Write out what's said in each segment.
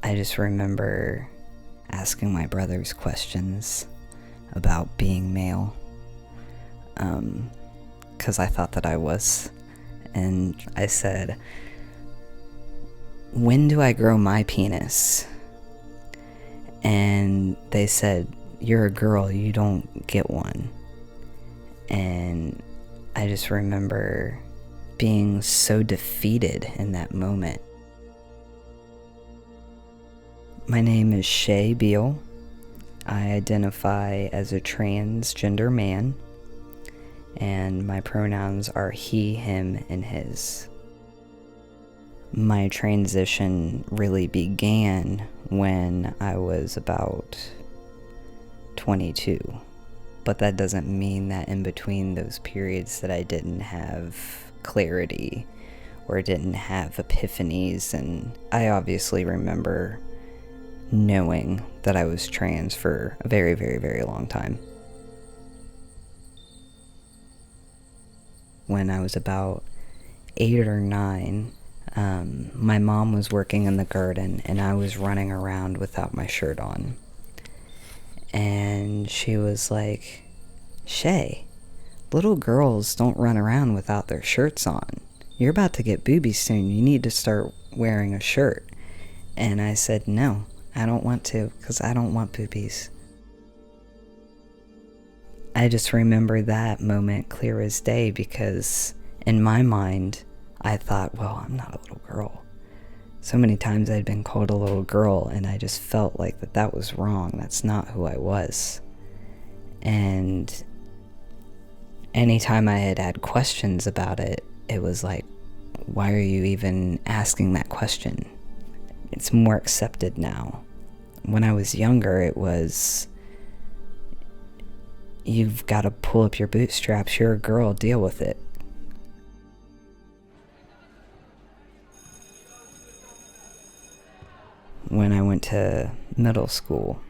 I just remember asking my brothers questions about being male, because I thought that I was. And I said, when do I grow my penis? And they said, you're a girl, you don't get one. And I just remember being so defeated in that moment. My name is Shea Beal. I identify as a transgender man, and my pronouns are he, him, and his. My transition really began when I was about 22, but that doesn't mean that in between those periods that I didn't have clarity or didn't have epiphanies. And I obviously remember knowing that I was trans for a very, very, very long time. When I was about 8 or 9, my mom was working in the garden and I was running around without my shirt on. And she was like, Shay, little girls don't run around without their shirts on. You're about to get boobies soon. You need to start wearing a shirt. And I said, no, I don't want to, because I don't want boobies. I just remember that moment clear as day, because in my mind, I thought, well, I'm not a little girl. So many times I'd been called a little girl, and I just felt like that was wrong. That's not who I was. And anytime I had questions about it, it was like, why are you even asking that question? It's more accepted now. When I was younger, it was, you've got to pull up your bootstraps. You're a girl, deal with it. When I went to middle school,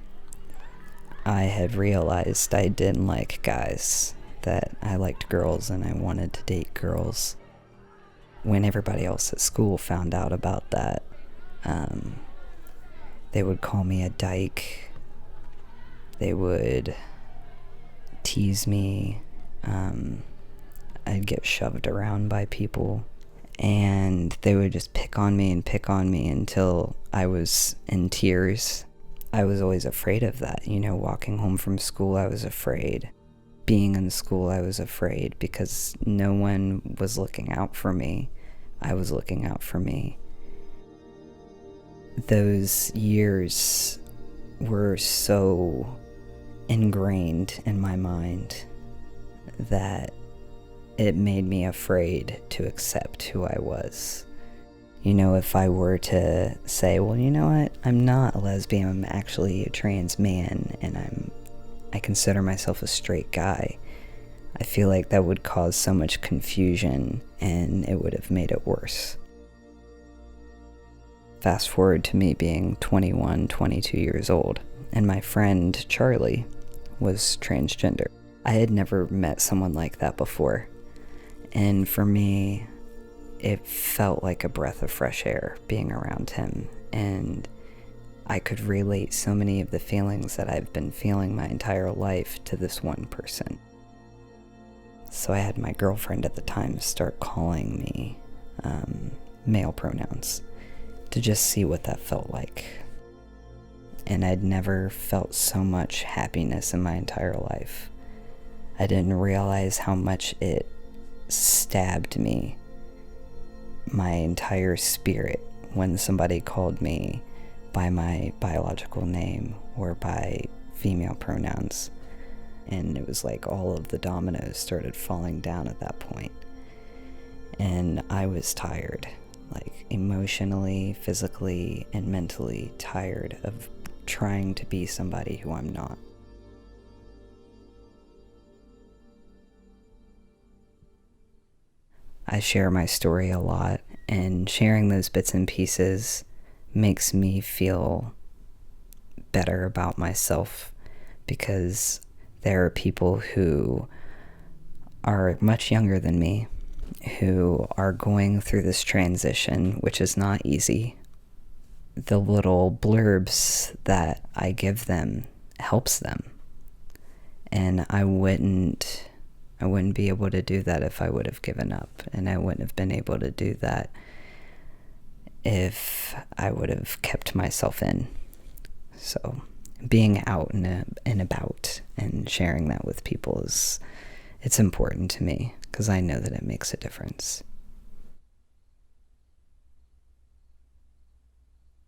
I had realized I didn't like guys, that I liked girls and I wanted to date girls. When everybody else at school found out about that, they would call me a dyke. They would tease me. I'd get shoved around by people. And they would just pick on me until I was in tears. I was always afraid of that. Walking home from school, I was afraid. Being in school, I was afraid, because no one was looking out for me. I was looking out for me. Those years were so ingrained in my mind that it made me afraid to accept who I was. If I were to say, well, you know what, I'm not a lesbian, I'm actually a trans man, and I consider myself a straight guy, I feel like that would cause so much confusion, and it would have made it worse. Fast forward to me being 21, 22 years old, and my friend Charlie was transgender. I had never met someone like that before. And for me, it felt like a breath of fresh air being around him. And I could relate so many of the feelings that I've been feeling my entire life to this one person. So I had my girlfriend at the time start calling me male pronouns to just see what that felt like. And I'd never felt so much happiness in my entire life. I didn't realize how much it stabbed me, my entire spirit, when somebody called me by my biological name or by female pronouns. And it was like all of the dominoes started falling down at that point. And I was tired, like emotionally, physically, and mentally tired of trying to be somebody who I'm not. I share my story a lot, and sharing those bits and pieces makes me feel better about myself, because there are people who are much younger than me who are going through this transition, which is not easy. the little blurbs that I give them helps them. And I wouldn't be able to do that if I would have given up. And I wouldn't have been able to do that if I would have kept myself in. So being out and about and sharing that with people it's important to me, because I know that it makes a difference.